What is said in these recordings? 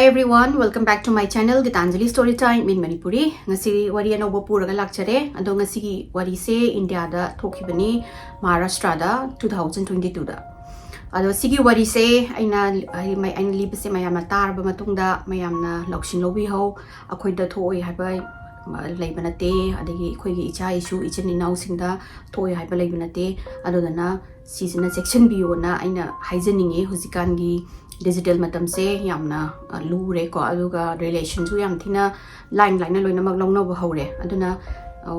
Hi everyone, welcome back to my channel Gitanjali Storytime in Manipuri. Ngasi wari anoba puraga lakchare ado ngasi wari se India da thokibani Maharashtra da 2022 da. Ado sigi wari se aina libase mayamna tarba matungda mayamna lakshin lobi ho akhoi da thoi haiba leibanate adagi khoi gi icha isu ichani nau singda thoi haiba leibanate ado dana season section bio na aina haijeningi hujikan gi digital matam se yamna lure ko aduga relation su yam thina line loina mak longna ba hore aduna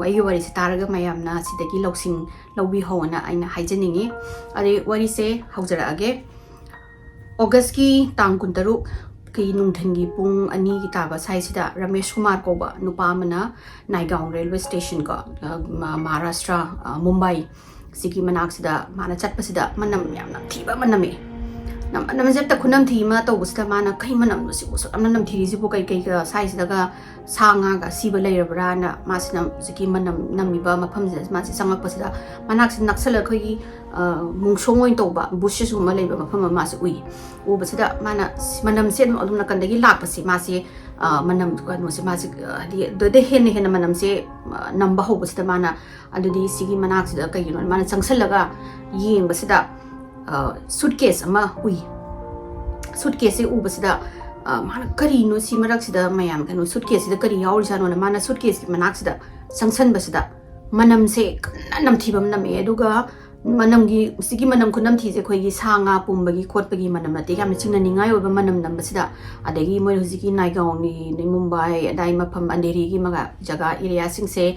wai wari se taraga mayamna sidagi loksing lobi hona aina haijeningi ari wari se haujara age august ki tang kuntaru ki nungthangi pung ani ki taba sai sida ramesh kumar ko ba nupa mana naigaon railway station ko maharashtra mumbai sigi manak sida mana chatpasida manam yamna thiba maname nam jepta khunam thima to busda mana kai manam si us amnam thiri ji bo kai ka size daga sanga ga siba leirabra na masnam ziki manam namiba mafam je ma si sangak pasida manak sin naksala khoi mungsongoi to ba bushes uma leiba mafam ma si ui u basida mana manam sen adum na kandagi lak pasi ma si manam ko no si ma si de hen manam se namba ho basida mana adudi sigi manak sida kai no mana changsalaga yeng basida suitcase ama ui suitcase ubasida mana kari no si marak sida mayam kanu suitcase da kari yaur jano na mana suitcase manak sida sangsan basida manam se nam thibam nam e aduga manam gi sigi manam kunam thi je khoi gi sanga pumbagi khotpagi manam ate yam chingna ningai oba manam nam basida adagi moi hujiki naigaon ni mumbai adai mafam anderi gi maga jaga area sing se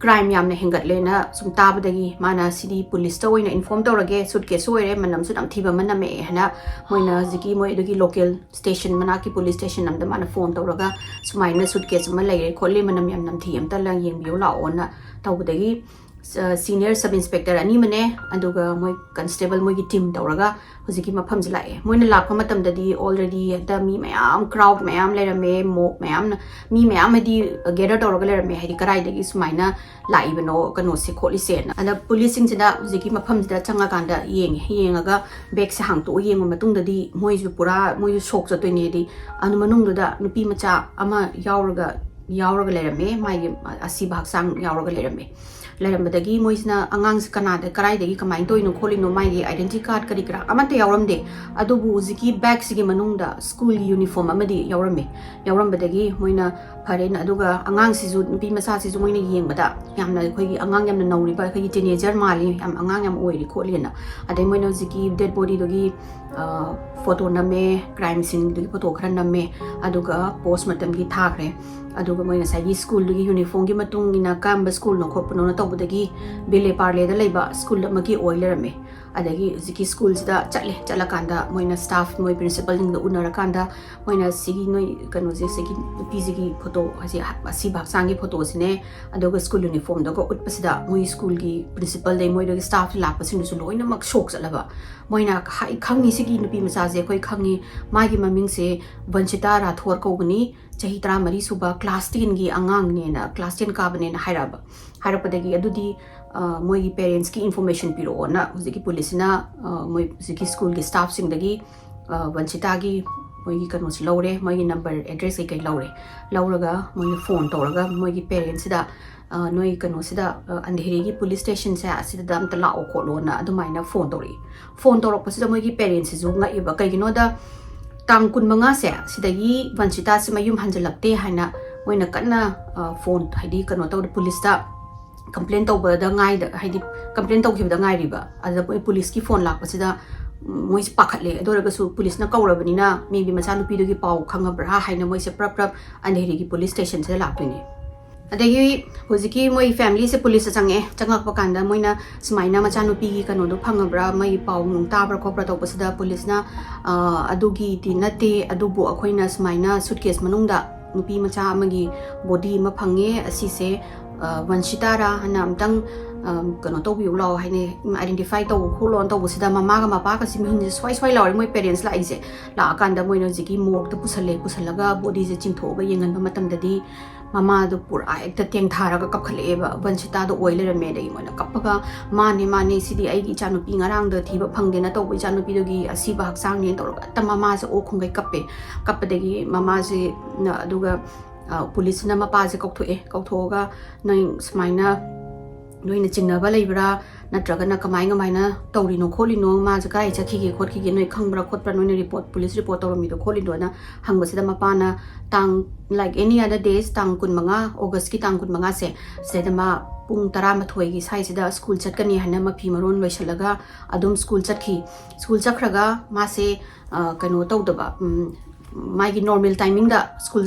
crime yamna hengat lena sum tabadagi mana city police to oina inform tawrage suitcase oire manam su nam thiba manam e hana moina ziki moi dogi local station manaki police station namda mana phone tawraga sumaina suitcase ma laire kholle manam yam nam thi amta lang yeng biu la ona tawdagi senior sub inspector ani mane aduga moi constable moi gi team tawraga hojiki mafam jlae moina lakpa matam dadi already da mi mayam crowd mayam lerame mo mayam mi mayam di gather tawraga lerame hadi karai dagi sumaina laibano kano se kholi sen ana policing jida hojiki mafam jida changa kanda yengaga back se hang to yenga matung dadi moi ju pura moi shock ja toine di anu manung da nupi macha ama yauraga lerame mai asi bhag sang yauraga lerame lerambadagi moisna angang kanada karai dagi kamai toino kholi no mai identity card kari kra amate yawramde adubu ziki bag sigi manungda school uniform amadi yawrambadagi moina pharen aduga angang sizu nupi masa sizu moina yengbada yamna khoi angang yamna nauriba khoi teenager mali am angang yam oiri kholina adai moina ziki dead body dogi photo name crime scene dogi photo khara name aduga postmortem gi thakre aduga moina sai school dogi uniform gi matung ina kamba school no khopno na tawdagi bele parle da leiba school magi oilerame adagi ziki schools da chala kanda moina staff moi principal ning da unara kanda moina sigi noi kanu je sigi pizigi photo haji asi bhag sangi photo sine aduga school uniform da ko utpasida moi school gi principal dei moi da staff la pasin su loina mak shock chalaba moina khai khangi sigi nupi macha je koi khangi magi maming se Vanshita Rathod ko gni chahi 13 suba class 10 gi angang ne na class 10 ka bane na harapadagi adudi moi parents ki information piro na huziki police na moi huziki school gi staff sing dagi Vanshita gi moi gi kanu lore moi gi number address kai lauraga moi phone toraga moi gi parents da noi kanu sida andheri gi police station sa sida dam ta lao kholo na adumaina phone torok pasida moi gi parents ju nga iba kai gino da tang kun manga se sidagi Vanshita se mayum hanjalakte haina moina kanna phone haidi kanu to police da complaint to ba da ngai da haidi complaint to khib da ngai riba ada police ki phone lak pasida moi pakhatle adoraga su police na kaurabani na maybe macha nupi dogi pau khangabra haina moi se prap andheri gi police station se lakpini adagi hojiki moi family se police changak pakanda moina smaina macha nupi gi kanu do phangabra mai pau nung tabra khopra to pasida police na adugi ti nate adubu akhoina smaina suitcase manungda nupi macha amagi body ma phange asi se Vanshita ra hana amtang kano to bi law haine identify to holon to busida mama ga mapa ka sim hin swai law moi parents la ise la kanda moi no jiki mok to pusalaga body je chingtho ga yengan ba matam dadi mama do pura ekta teng thara ga kapkhale ba Vanshita do oile rame dei moina kappaga mane sidi ai gi chanupi ngarang da thiba phangde na to chanupi do gi asiba haksang ni torga ta mama se o khungai kappadegi mama se aduga police na mapa se kauthoga nai smaina noina chingnaba leibra natraga na kamaina taurino kholino ma ja kai chakhi ge khotki ge noi khangbra khotpra noina report police report tawmi do kholino na hangbasida mapana tang like any other days tang kunmanga august ki tang kunmanga se sedama pung tara mathoi gi sai sida school chatkani hana mapi maron loisalaga adum school chakhraga ma se kano tawdaba माइगी normal timing दा school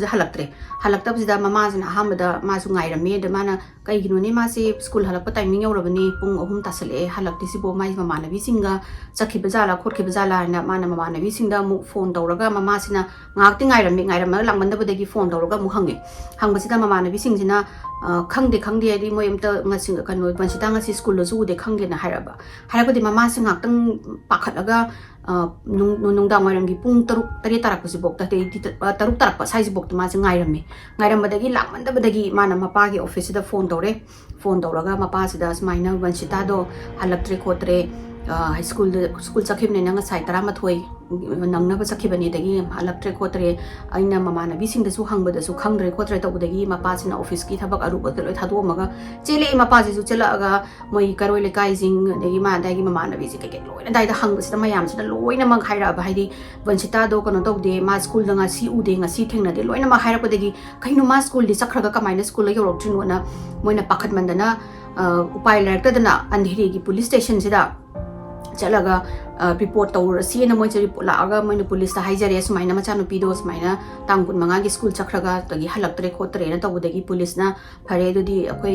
हलक्तब जिदा ममा जना हामदा मासु ngairame da mana kaigino ne mase school halakpa timing yaurabani pung ahum tasale halakti sibo mai mama nabi singa sakhi bazala khotki bazala na mana mama nabi singa mu phone tawraga mama sina ngakti ngairame langmanda badagi phone tawraga mu hangbasida mama nabi singjina khangde adi moi amta ngasinga kanu Vanshita ngasi school lo zu de khangde na harabadi mama singa tang pakhalaga nungdang ngairamgi pung tari tarakpasi bok taruk tarakpa size bok ma ngairame ngairambadagi lakmandabadagi mana mapa gi office da phone tawraga mapa sida smaina Vanshita do halaktre khotre high school chakhibne nanga sai tara mathoi nangna ba chakhibani dagi halaktre khotre aina mama na bising da su hangbada su khangdre khotre tawdagi mapa sina office ki thabak aruba loi thadu maga chele mapa ji su chela aga moi karoi le kai jing dagi ma dagi mama na bisi ke loi dai da hangba sida mayam sida loi na mang khaira ba haidi Vanshita do kono tawde ma school da nga si ude nga si thengna de loi na ma khaira pa dagi kaino ma school di chakhraga kamaina school la yorok trin na moina pakhat mandana upai lerta dana andhiri gi police station sida chalaga report tawra si na moi report la aga moi police ta haijare sumaina macha no pido sumaina tangkun manga gi school chakhraga tagi halaktre khotre na tawdagi police na phare dudi akoi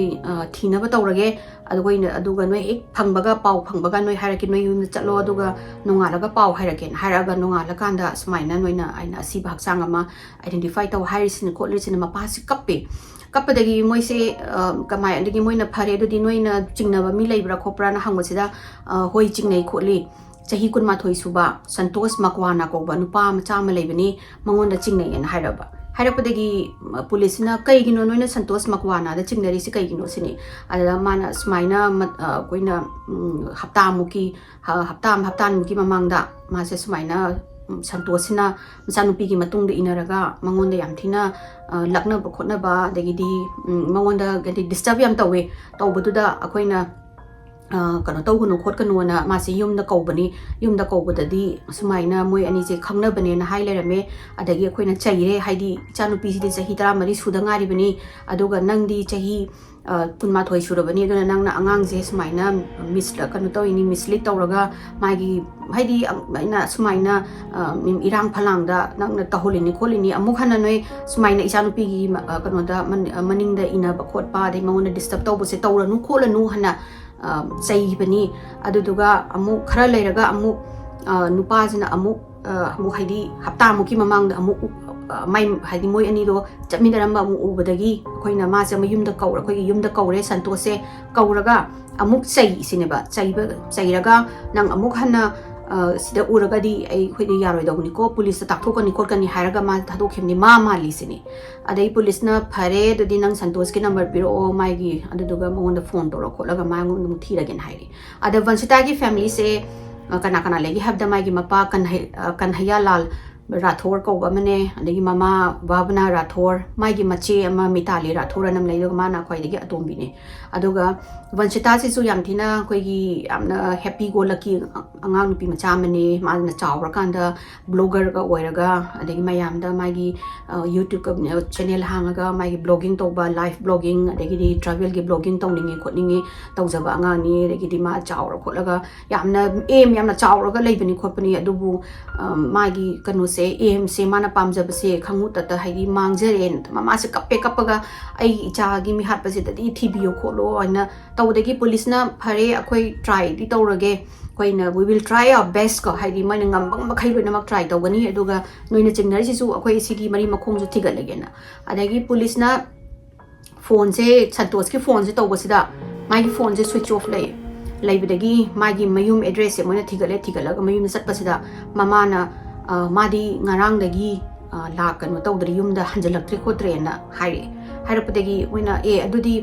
thina ba tawrage aduga noi ek phangbaga noi haraki noi yum chalo aduga nongalaga pau haraga nongala kanda sumaina noina aina si bhak sangama identify taw harisin khollisin ma pasi kappadagi moise kamai adigi moina phare dudi noina chingnaba mi leibra khopra na hangwasida hoi chingnei kholi chahi kunma thoi suba santosh makwana ko ba nupa macha ma leibani mangonda chingnei en harapadagi police na kaigino noina santosh makwana da chingnari si kaigino sini ada mana smaina koina haptan muki mamangda mase smaina Santosina Sanupi gi matung de inaraga mangonda yam thina lakna khotna ba dagidi mangonda gadi disturb yam tawe tawbuda akoina kano tawguno khotkanu na mase yumda kaubadadi sumaina moi ani je khangna bane na hailerame adagi akoina chaire haidi chanupi sidi chahi 13 suda ngari bani aduga nangdi chahi kunma thoi surabani aduna nangna angang je sumaina misla kanu tawini misli tawraga magi haidi ina sumaina irang phalangda nangna taholini kholini amuk hana noi sumaina ichanupi gi kano da maningda ina ba khotpa de mangona disturb tawbose tawranu kholanu hana chai bani aduduga amuk khara leiraga amuk nupajina amuk haidi hapta muki mamangda amuk mai haidi moi ani do chapmindaramba amuk ubadagi khoina ma cha mayumda kaura khoi yumda kaure santose kauraga amuk chai sineba chairaga nang amuk hana sida uragadi ai khoi yaroi dogni ko police ta thokani korkani haraga ma thadokhimni ma mali sini adai police na phare dodi nang santos ki number piro mai gi aduduga monda phone toro kholaga ma ngum thiragen hairi ada Vanshita gi family se kana legi habda mai gi mapa kanhaya lal Rathod ko mane adagi mama Bhavana Rathod mai gi mache ama Mitali Rathod nam leido mana khoi dagi atombi ne aduga Vanshita si su yam thina khoi gi amna happy go lucky angang nupi macha mane ma na chawra kanda blogger ga oiraga adagi mayam da mai gi YouTube channel hangaga mai gi blogging toba live blogging adagi di travel gi blogging tawningi khotningi tawjaba angang ni adagi di ma chawra khotlaga yamna chawra ga leibani khotpani adubu mai gi kanu se em se mana pamjaba se khangu tata haidi mangjaren mama se kappaga ai cha gi mi hat pase tadi thibiyo kholo aina tawdagi police na phare akoi try di tawrage koina we will try our best ko haidi mana ngambang makhai loina mak try tawgani aduga noina chingnari si su akoi sigi mari makhong ju thigalage na adagi police na phone se santos ki phone se tawbasida mai phone se switch off laibadagi magi mayum address se moina thigalaga mayum satpasida mama na madi ngarang dagi la kanu tawdri yumda hanjalaktre khotre na hairi हाइरपदगी मोइना ए अदुदी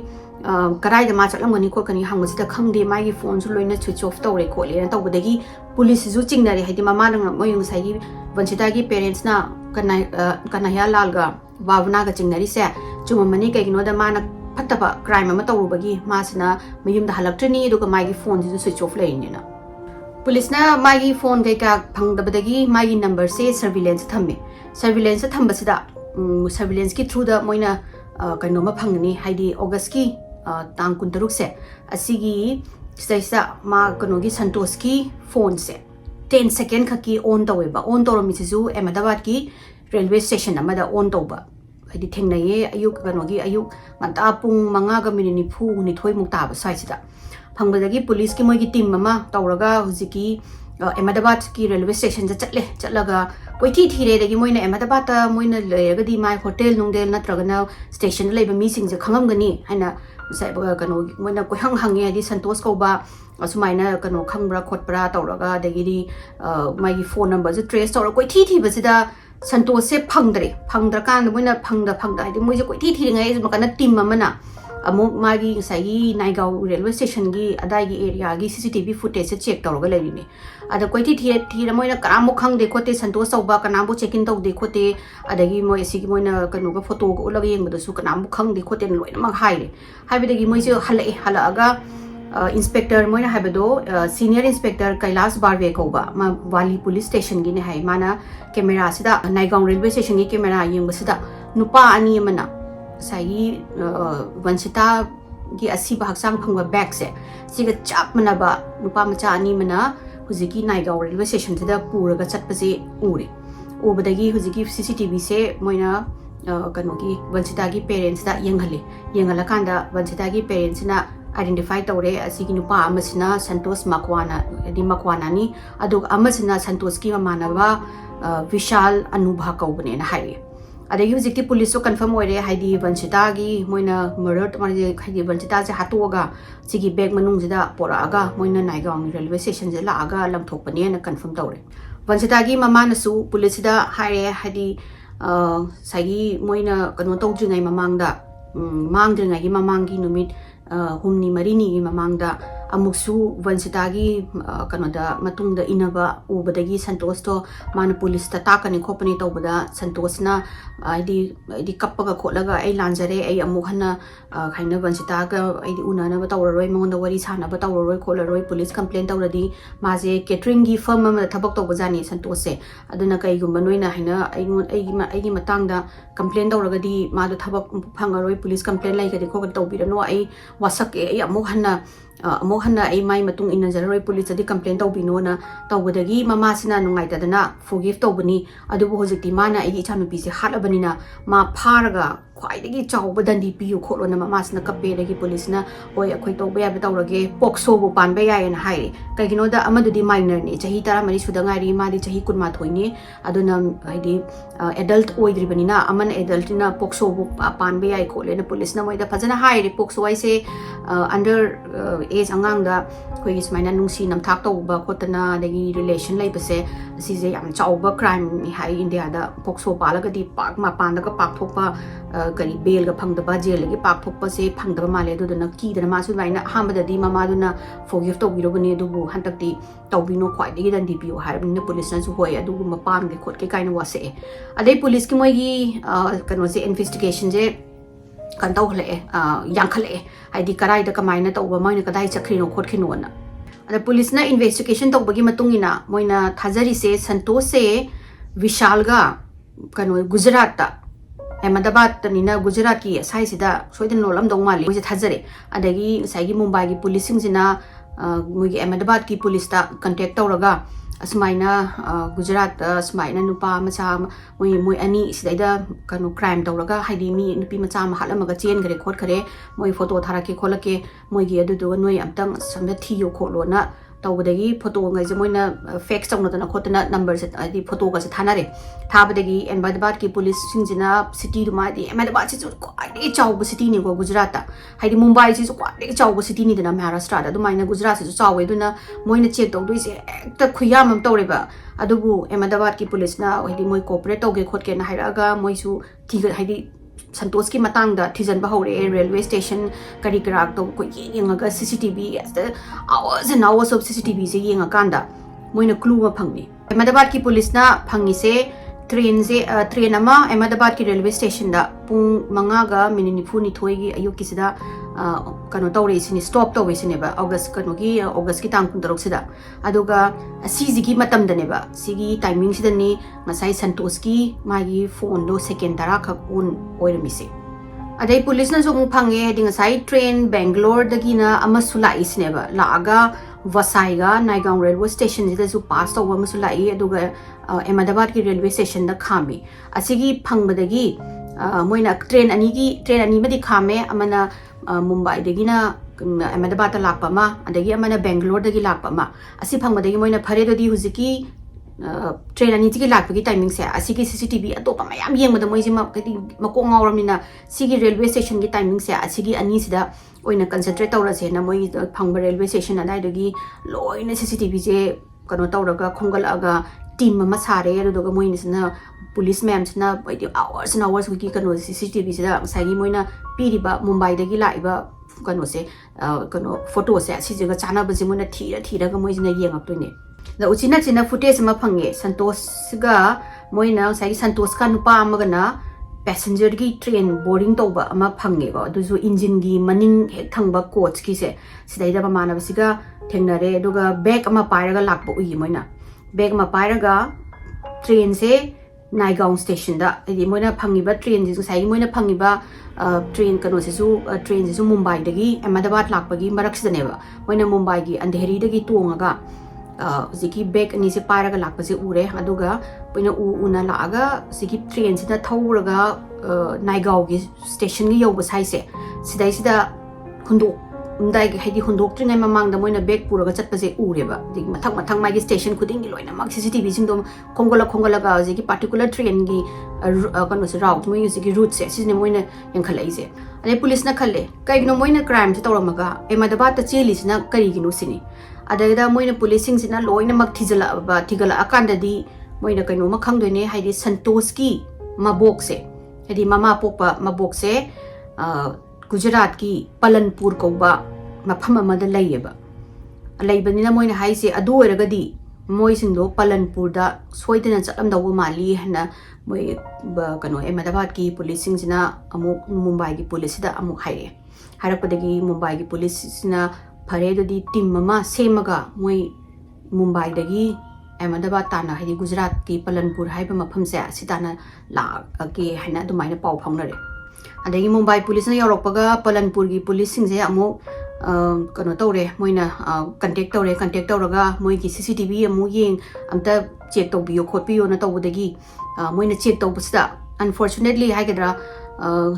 कदाइदा मा चलमगनी खोकनी हांगसिदा खंगदे मागी phone सु लोइना switch off तौरे खोले तौबदगी पुलिस सु चिंगनारे हाइदि ममा नंग मोय ngसाइगी वंशितागी पेरेंट्स ना कन्हैया लालगा बावनागा चिंगनारी से चुममनी कगिनोदा माना फत्तबा क्राइम अमा तौरुबगी मासना मयुमदा हलक्ट्रनी दुगा मागी फोन सु स्विच ऑफ लेनिना पुलिस ना मागी फोन कईका फंगदबदगी मागी नंबर से सर्विलेंस थम्मे सर्विलेंस थम्बसिदा सर्विलेंस की थ्रू द मोइना कइनोमा फंगनी हाइदि ऑगस्ट की तांग 16 से असिगी सैसा मा कनोगी संतोष की फोन से 10 सेकेंड खकी ऑन तौवेबा ऑन तौरमिसिजु अहमदाबाद की रेलवे स्टेशन अमदा ऑन तौबा हाइदि थेंगनाये अयुक कनोगी अयुक nganta पुंग 5:40 मुक्ताब साइसिदा फंगबदगी पुलिस की मोगी टीम अमा तौरगा हुजिकी अहमदाबाद की रेलवे स्टेशन से चलगा कोई थीरे दगी मोइना अहमदाबाद मोइना लेगदी माय होटल नुंगदेल नत्रगना स्टेशन लेबा मीसिंग जे खंगमगनी हाइना कनो मोइना कोई हंगे हाइदि संतोष कौबा असुमाइना कनो खंगब्रा खोटब्रा तौरगा दगिदी मागी फोन नंबर जे ट्रेस तौर कोई थीबसिदा संतोष से फंगद्रकान मोइना फंगदा हाइदि मोइजे कोई थीरिङै मकना टीम अमना अमुक मागी साइगी नाइगाव रेलवे स्टेशन की अदाइगी एरिया की CCTV फुटेज से चेक तौरगा लेरिने अदा कोई थीर मोइना कनामु खंगदे खोते संतोष तौबा कनामु चेक इन तौदे खोते अदगी मोइ सिगी मोइना कनोगा फोटो को उलग येंबदसु कनामु खंगदे खोते लोइनमक हाइले हाइबदगी मोइसे हलअगा इंस्पेक्टर मोइना हाइबदो सीनियर इंस्पेक्टर कैलाश बारवे कौबा मा वाली पुलिस स्टेशन की ने हाइ माना कैमरा सिदा नाइगाव रेलवे स्टेशन की कैमरा येंबसिदा नुपा अनि मना साई वंशिता की असीब हक्सांग फंगबा बैग से सिगा चाप मनबा नुपा मचा अनि मना हुजिकी नाइगाव रेलवे स्टेशन से पूरगा चटपसे उरे उबदगी हुजिकी CCTV से मोइना कनोगी वंशिता की पेरेंट्स दा येंगला कांदा वंशिता की पेरेंट्स ना आइडेंटिफाई तौरे असिगी नुपा अमसिना संतोष मकवाना नि अदुग अमसिना संतोष की ममानबा विशाल अनुभा कौबने ना हाइए अदगी हुजिकी पुलिस तो कन्फर्म होरे हाइदि वंशिता की मोइना मर्डर माने हाइदि वंशिता से हातोगा सिगी बैग मनुंगजिदा पोरागा मोइना नाइगाव रेलवे स्टेशन जे लागा लंगथोकपने ना कन्फर्म तौरे वंशिता की ममानसु पुलिस दा हाइरे हाइदि साइगी मोइना कनो तौद्रिङै ममांगदा मांगद्रिङै की ममांगी नुमित हुमनी मरीनी की ममांगदा अमुक्सु वंशिता की कनोदा मतुंगदा इनबा उबदगी संतोष तो मान पुलिस ता ताकने खोपने तौबदा संतोषना आइदि कप्पगा खोलगा आई लांजरे आई अमुहना खाइना वंशिता का आइदि उनाना बतावररोय मंगोंदा वरी साना बतावररोय खोलरोय पुलिस कंप्लेन तौरदी माजे केटरिंग की फर्म अमा थबक तौबजानी संतोष से अदुना कईगुंबा नोइना हाइना आइगी मतांगदा कंप्लेन तौरगदी मादो थबक फंगरोय पुलिस कंप्लेन लाइगदि खोगद तौबिरनो आई वासके आई अमुहना आई माई मतुंग इनजररोय पुलिस अदि कंप्लेन तौबिनोना तौबदगी ममासिना नुंगाइतदना फॉरगिव तौबनी अदुबो होजिकति माना आई इचानुपी से हालबनिना मा फारगा ख्वाइदगी चाउबा दंडी पियु खोलोना ममासिना कप्पेदगी पुलिसना ओय अखोय तौबा याबे तौरगे पोक्सोबो पानबा यायना हाइ कगिनोदा अमदुदी माइनर ने चाही 13 सुदंगारी मादी चाही 12 ने अदुना हाइदि एडल्ट ओइद्रिबनिना अमन एडल्टना पोक्सोबो पानबा याय खोलेना पुलिसना मोइदा फजना हाइरे पोक्सो वाइसे अंडर एज अंगांगदा कोई स्माइना नुंसी नमथाक तौबा खोतना दगी रिलेशन लाइबसे सिजे याम चाउबा क्राइम नि हाइ इंडिया दा पोक्सो पालगदी पाक मा पांदगा पाक थोपा करी बेल गा फंगदबा जेल गे पाक थोपा से फंगदबा माले दुदना कीदना मासु माइना हामददी ममादुना फॉरगिव तौबिरोबनी दुबु हंतक्ति तौबिनो ख्वाइदगी दंडी पियो हाइबनिना पुलिसना सु होय अदुगु मपान गे खोट के काइना वासे अदे पुलिस की मोइगी कनो से इन्वेस्टिगेशन जे कंतौ हले यांखले हाइदि कराइदा कमाइना तौबा मोइना कदाइ चखरिनो खोटखिनोना अदा पुलिस ना इन्वेस्टिगेशन तौबगी मतुंगिना मोइना थाजरी से संतोष से विशालगा कनो गुजरात अहमदाबाद तनिना गुजरात की साइसिदा सोइदन नोलम दौमाली मोइसे थाजरे अदगी साइगी मुंबई की पुलिस सिंजिना मोइगी अहमदाबाद की पुलिस ता कांटेक्ट तौरगा असमाइना गुजरात असमाइना नुपा मचा मोइ अनि सिदैदा कनो क्राइम तौरगा हाइदि मी नुपी मचा हालमगा चेन गरे खोट खरे मोइ फोटो थाराके खोलके मोइगी अदुदो नोइ अमतंग समना थियो खोलोना तौबदगी फोटो गैजे मोइना फेक्स तौनदना खोतना नंबर से आदि फोटो गसे थानारे थाबदगी अहमदाबाद की पुलिस सिंजिना सिटी दुमादि अहमदाबाद से क्वाइदे चाउब सिटी ने को गुजरात हाइदि मुंबई से क्वाइदे चाउब सिटी नि दना महाराष्ट्र दा दुमाइना गुजरात से चाउवे दुना मोइना चेक तौदोइसे एकता खुयाम तौरेबा अदुबु अहमदाबाद की पुलिस ना हाइदि मोइ कोऑपरेट तौगे खोटके ना हाइरागा मोइसु थिग हाइदि Santos ki matang da thijan ba hore railway station kari karak to ko yenga CCTV as the hours and hours of CCTV se yenga kanda moina clue ma phangni Ahmedabad ki police na phangi se train ama Ahmedabad ki railway station da pung mangaga mininifu ni thoi gi ayuk kisida kano tawre sini stop tawre sini ba August ki tang kuntarok sida aduga sigi ki matam da ne ba sigi timing sida ni ngasai Santos ki magi phone lo second tara khak un oirami se adai police na jong phange hedi ngasai train Bangalore dagi na amasula isne ba laaga Vasai ga Naigaon railway station sida su pass tawa masula I aduga Ahmedabad ki railway station da khami asigi phangbadagi moina train ani madi khame amana Mumbai dagi na Ahmedabad lakpa ma adagi amana Bangalore dagi lakpa ma asi phangmadagi moina phare dodi huziki train ani tigi lakpa gi timing se asigi CCTV atopa mayam yengmada moiji ma kati mako ngawramina sigi railway station gi timing se asigi ani sida oina concentrate tawra se na moi phangba railway station adai dagi loina CCTV je kano tawraga khongal team ma sare aduga moina sina police ma'am sina hours and hours wiki kano CCTV sida sagi moina piriba Mumbai dagi laiba kano se kano photo se asi jaga chana baji moina thira ga moina yengaptune da uchina china footage ma phange Santos ga moina sagi Santos ka nupa amagana passenger gi train boarding toba ama phange ba duju engine gi maning hek thangba coach ki se sidai da mana basiga thengnare aduga bag ama pairaga lakba ui moina bag ma pairaga train se Naigaon station da edi moina phangiba train ji sai moina phangiba train kano se su train ji su Mumbai dagi Ahmedabad lakpagi marak sidane ba moina Mumbai gi andheri dagi tongaga ziki bag ani se paraga lakpa se ure aduga poina una laaga ziki train sida thauraga Naigaon gi station gi yoba sai se sidai sida khundu umdai haidi hundok tringai mamang da moina bag puraga chatpa se ure ba dik mathang mai gi station khuding gi loina mak CCTV sing dom kongola ga ziki particular train gi kano se route moi ziki route se sisne moina yang khalai se ane police na khalle kai no moina crime se tawramaga Ahmedabad ta cheli sina kari gi no sini adagda moina police sing sina loina mak thigala akanda di moina kaino ma khangdoine haidi Santos ki mabok se haidi mama pokpa mabok se Gujarat ki Palanpur kauba mafam amada layeba laybanina moina haise adu oiragadi moi singdo Palanpur da soidana chatlamdawa mali hana moi kano Ahmedabad ki police singina amuk Mumbai ki police da amuk haire harapadagi Mumbai ki police sina phare dodi team mama semaga moi Mumbai dagi Ahmedabad tana haidi Gujarat ki Palanpur haiba mafam se sidana la ke hana dumaina pau phaunare adagi Mumbai police na yorokpaga Palanpur gi police sing je amu kano tawre moina contact tawraga moi gi CCTV amu yeng amta check tawbiyo khotpiyo na tawbodagi moina check tawbusda unfortunately haigedra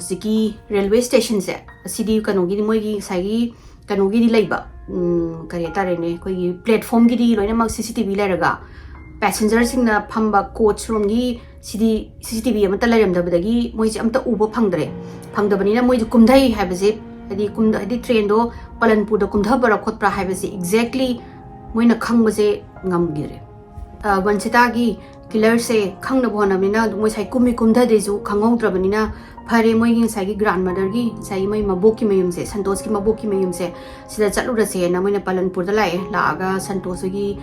siki railway station se city kano gi moi gi sagi kano gi laiba kare tare ne koi gi platform gi loina mak CCTV lairaga passenger sing na phamba coach room gi CCTV amata lairamdabadagi moi ji amta uba phangdabani na moi ji kumdai haibase hadi train do Palanpur da kumdhabara khotpra haibase exactly moi na khangbase ngamgire Vanshita gi killer se khangna bhonamina moi sai kumda deju khangongdrabani na phare moi gi sai gi grandmother gi sai moi maboki mayum se Santos ki maboki mayum se sida chalura se na moi na Palanpur da lai laaga Santos gi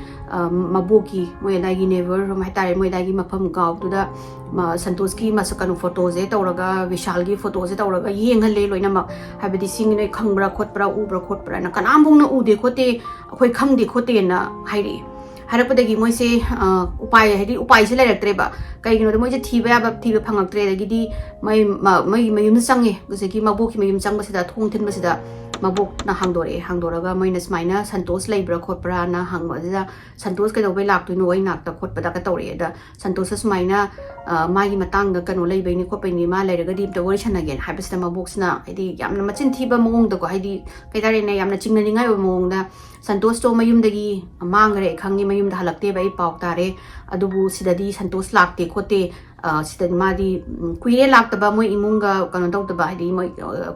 maboki moi da gi neighbor mai tare moi da gi mafam gaw tu da Santos ki masakanu photos e tawraga Vishal gi photos e tawraga yenghale loina mak habadi sing nei khangbra khotpra ubra khotpra na kanambong na ude khote akhoi khangde khote na hairi harapadagi moi se upai se lairaktreba kaigino moi je thiba phangaktre dagidi mai mayum sange guseki maboki mayum changba sida thong thinba sida mabok na hangdoraga moi na smaina Santos laibra khotpra na hangba da Santos ka dobai lak tu noi nak ta khotpa da ka tawre da Santos smaina magi matang da kano laibai ni khopai ni ma lairaga dim ta version again habis da mabok sna hidi yamna machin thiba mong da ko hidi kaitare ne yamna chingna ningai mong da Santos to mayum dagi mangre khangi mayum da halakte bai pauk tare adubu sidadi Santos lakte khote sidadi madi kuire laktaba moi imunga kano tawtaba hidi moi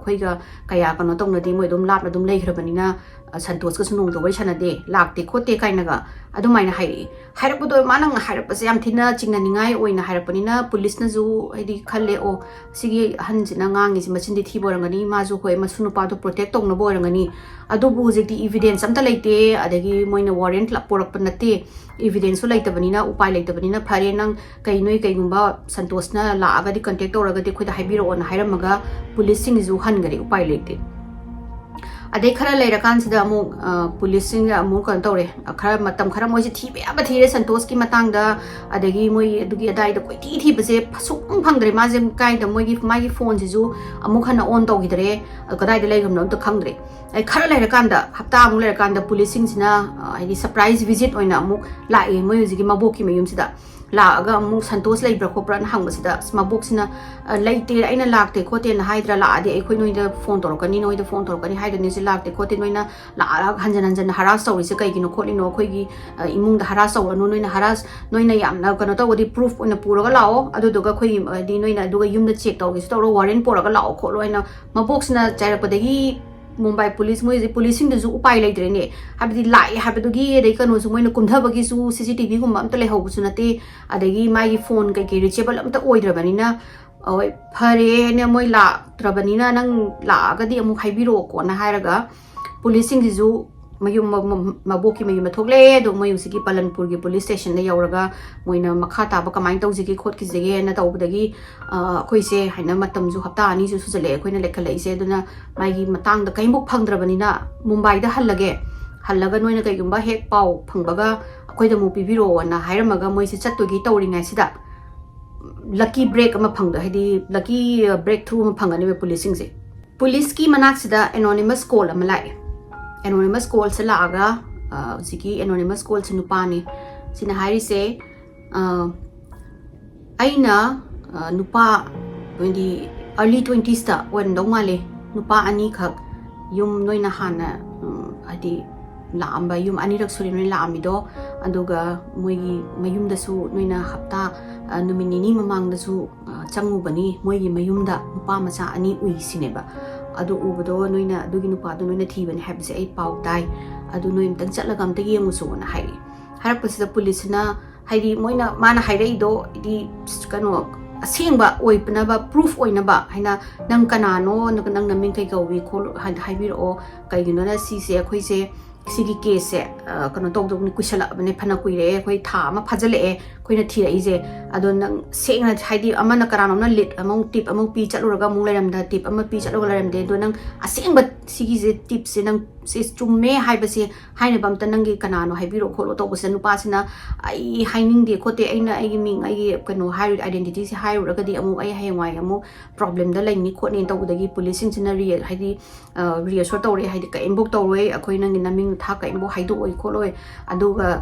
khoiga kaya kano tawna moi dum laikhrabanina Santos ka sunung do bai sanade lakte khote kainaga adumaina hairi हाइरपदो मानंग हाइरपसे yam Thina चिंगना निंगाई ओइना हाइरपनिना police ना जु हाइदि खल्ले ओ सिगी हनजिना ngang isi machin di thi borangani mazu hoi masunu pa do protect tong no borangani adu bu jekti evidence amta leite adagi moina warrant la porak panate evidence so leite banina upai leite banina phare nang kai noi kai gumba santos na la aga di contact oragadi khoida haibiro on hairamaga police sing ju han gari upai leite adai khara leira kan sida amu police sing amu kan tore khara matam khara moi thi be aba thire santos ki matang da adagi moi adugi adai da koi thi base phasuk phangdre ma jem kai da moi gi mai phone ji ju amu khana on to gidre kadai da leigam no to khangdre ai khara leira kan da hapta amu leira kan da police sing sina ai surprise visit oina amu la e moi ji gi mabok ki mayum sida la aga amu santos leibra khopra na hang basida mabok sina leite aina lakte khote na haidra la ade ai khoi noi da phone to kani noi da phone to kani haida ni lakte khote noina la hanjan hanjan haras sauri se kai gino kholi no khoi gi imung da haras saur no noina haras noina yamna kano to di proof oina puraga lao adu duga khoi di noina duga yum da check taw gi to warrant poraga lao kholo oina mabok sina chaira padagi Mumbai police moi policing da ju upai leidre ne habdi lai habdugi dei kanu su moina kumdhabagi su CCTV gum amta le hobu sunate adagi mai phone kai ke reachable amta oidra banina oi phare ne moi la trabanina nang la ga di amu haibiro ko na hairaga policing di ju mayum maboki mayum thokle do mayum sigi palanpur gi police station da yauraga moina makha ta ba kamai tau jigi khot ki jege na taubdagi khoi se haina matam ju hapta ani su sujale khoina lekhala ise duna mai gi matang da kaimuk phangdrabanina Mumbai da hallaga noina kai gumba hek pau phangbaga khoi da mu pibiro na hairamaga moi se chattogi tauringai sida lucky break ama phangda haidi lucky breakthrough ama phangani be policing se police ki manak sida anonymous call ama lai anonymous call se laga ziki anonymous call se nupani sina hairi se aina nupa 20 early 20s ta wan dong male nupa ani khak yum noina hana adi laamba yum ani rak suri noi laami do aduga moigi mayum da su noina hapta numinini mamang da su changu bani moigi mayum da nupa macha ani ui sineba adu ubado noina adugi nupa do noina thibani habse ai pau dai adu noim tang chatlaga amta yengu su na hai harapasida police na hairi moina mana hairei do di kano asengba oipna ba proof oina ba haina nang kanano nang naming kai gawi khol haibiro kai gino na si se khoi se sigi case kano tok dok ni kusala bane phana kuire khoi tha ma phajale e khoina thira ije adon nang sengna haidi amana karano na lit among tip among pi chaluraga mung lairam da tip ama pi chaloga lairam de do nang asengba sigi je tip se nang se chumme haibase haina bamta nangi kanano haibiro kholo to bose nupa sina ai haining de khote aina ai ming ai kano high identity se high uraga di amu ai haingwai amu problem da laini khone to budagi policing sina real haidi reassure tawre haidi ka inbox tawre akhoi nang naming tha ka inbox haidu oi kholoi aduga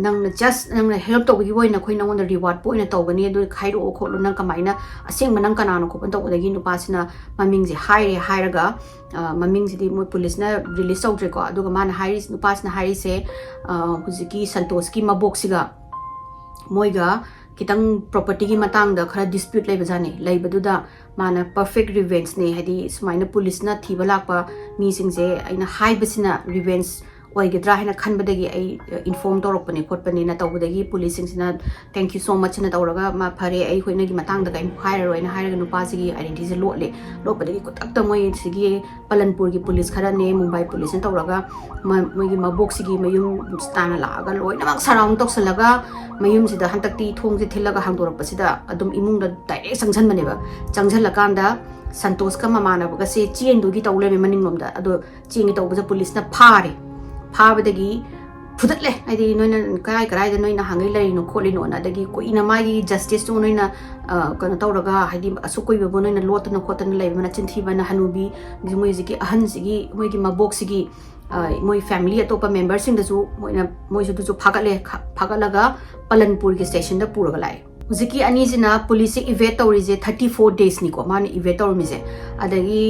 nang just nang help to gi boy na khoi nang on reward point na tawgani adu khairo kholo nang kamaina aseng manang kanano ko panto udagi nupa sina maming ji hai raga maming ji di mo police na release tawre ko aduga man hairis nupa sina hairi se huziki santos ki mabok siga moiga kitang property gi matang da khara dispute lai bajani lai baduda mana perfect revenge ne hadi sumaina police na thiba lakpa mi singje aina hai basina revenge oigedra haina khanbadagi ai inform torokpani khotpani na tawbudagi police sina thank you so much na tawraga ma phare ai hoina gi matang da kai haira roina haira nupa sigi identity se lotle lopadagi kotakta moi sigi palanpur gi police khara ne Mumbai police na tawraga moi gi mabok sigi mayum stana laga loina mak surround toksalaga mayum sida hantakti thong se thilaga hangdorakpasida adum imung da direct sangsan baneba changjalakanda Santos ka mamana baga se chien do gi tawle me maning lomda ado chien gi tawba police na phare phabadagi phudatle aidi noina kai karai da noina hangai lai no kholi no na dagi ko ina mai justice to noina kana tawraga haidi asukoi be noina lot na khotana lai mana chinthi bana hanubi moi jiki ahan sigi moi gi mabok sigi moi family atopa member sing da ju moi ju ju phagalaga palanpur gi station da puraga lai Ziki anizina police evade tawrise 34 days ni ko man evade tawmise adagi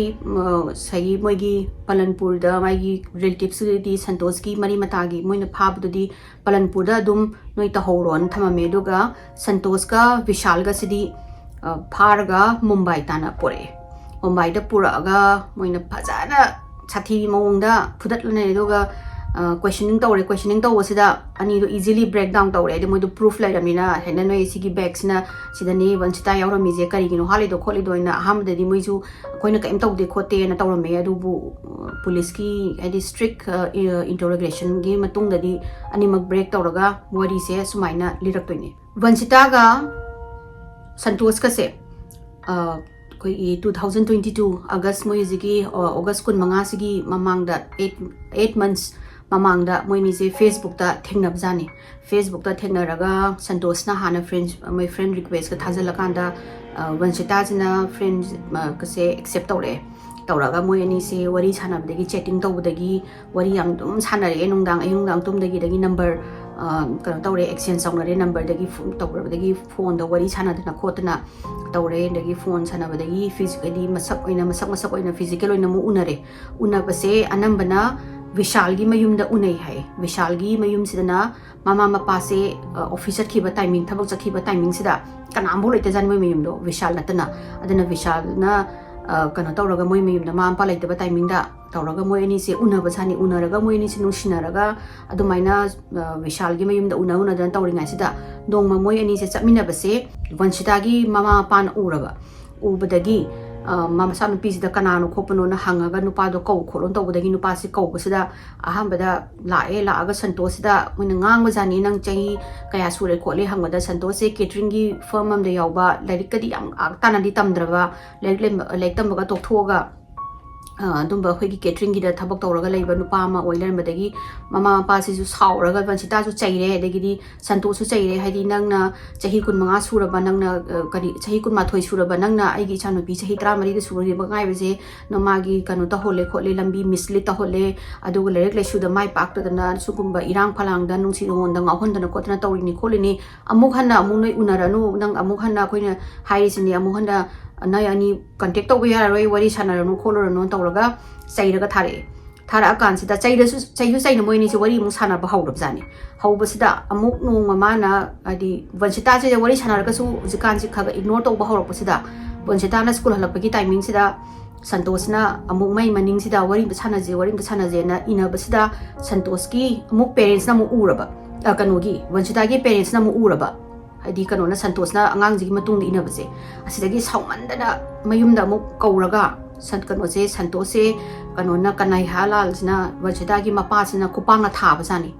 sai moigi palanpur da magi relatives di Santos ki mari matagi moina phab di palanpur da dum noi ta horon thamame duga Santos ka Vishal ga sidi pharga Mumbai tana pore Mumbai da puraga moina phajana chathi mawngda phudatlane duga questioning tawasida ani do easily break down tawre de moidu proof lai ramina hena noi sigi bags na sidani Vanshita yaurami je kari gino halido kholido ina hamda di moisu koina kaim tawde khote na tawrame adubu police ki adi strict interrogation gi matung da di animak break tawraga wari se sumaina lirak toine Vanshita ga Santosh ka se 2022 August moi zigi August kun manga sigi mamang da 8 months mamang da moi ni se Facebook da thengnab jani Facebook da thengnaraga Santosh na hana friends my friend request ka thajalakan Vanshita jina friends ka se accept tawre tawraga moi ani se wari sanabdagi chatting tawbadagi wari yam dum sanare nungdang ayungdang tumdagi dagi number kano tawre exchange saunare number dagi tawrabadagi phone da wari sanadana khotana tawre dagi phone sanabadagi physically masak oina physical oina mu unare unabase anambana Vishal gi mayum da unai hai Vishal gi mayum sidana mama mapa se officer khiba timing thabak chakhiba timing sida kanambo leite jan moi mayum do Vishal natana adana Vishal na kano tawraga moi mayum da mama pa leite ba timing da tawraga moi ani se unaba sani unaraga moi ani se nushinaraga adumaina Vishal gi mayum da una dan tawringa sida dongma moi ani se chapmina base Vanshita gi mama pan uraba ubadagi mama sa nupi sida kanano khopano na hangaga nupa do kau kholon tawbadagi nupa se kau basida ahambada laaga Santosh da moina ngang bajani nang chahi kaya sure khole hangada Santosh se catering gi firm am da yawba larik kadi am tanadi tamdraba laik tambaga tokthoga dumba khoi catering gi da thabak tawraga leiba nupa ma oiler badagi mama pa si ju sauraga Vanshita ju chaire dagidi Santosh su chaire haidi nangna chahi kun manga suraba nangna kari chahi kun ma thoi suraba nangna aigi chanu pi chahi 13 da suri ba ngai bese nomagi kanu ta hole khole lambi misli ta hole adu lerek lesu da mai pak ta na sugumba irang phalang da nungsi ron da ngahon da kotna tawrini kholini amuk hanna amuk noi unaranu nang amuk hanna khoina haisini amuk hanna nai ani contact to ya roi wari sanaranu kholoranu tawraga chairaga thara akan sida chayu moi ni se wari mu sana ba hawrab jani hawba sida amuk nong mama na adi Vanshita se wari sanaraga su jikan si khaga ignore to ba hawrab sida Vanshita na school halapagi timing sida Santosh na amuk mai maning sida wari ba sana je na ina ba sida Santosh ki amuk parents na mu uraba kanogi Vanshita gi parents na mu uraba adi kano na Santosh na angang jigi matung di ina base asidagi saumandana mayumda amuk kauraga kano se Santosh se kano na kanai halal sina Vanshita gi mapa sina kupang na thaba jani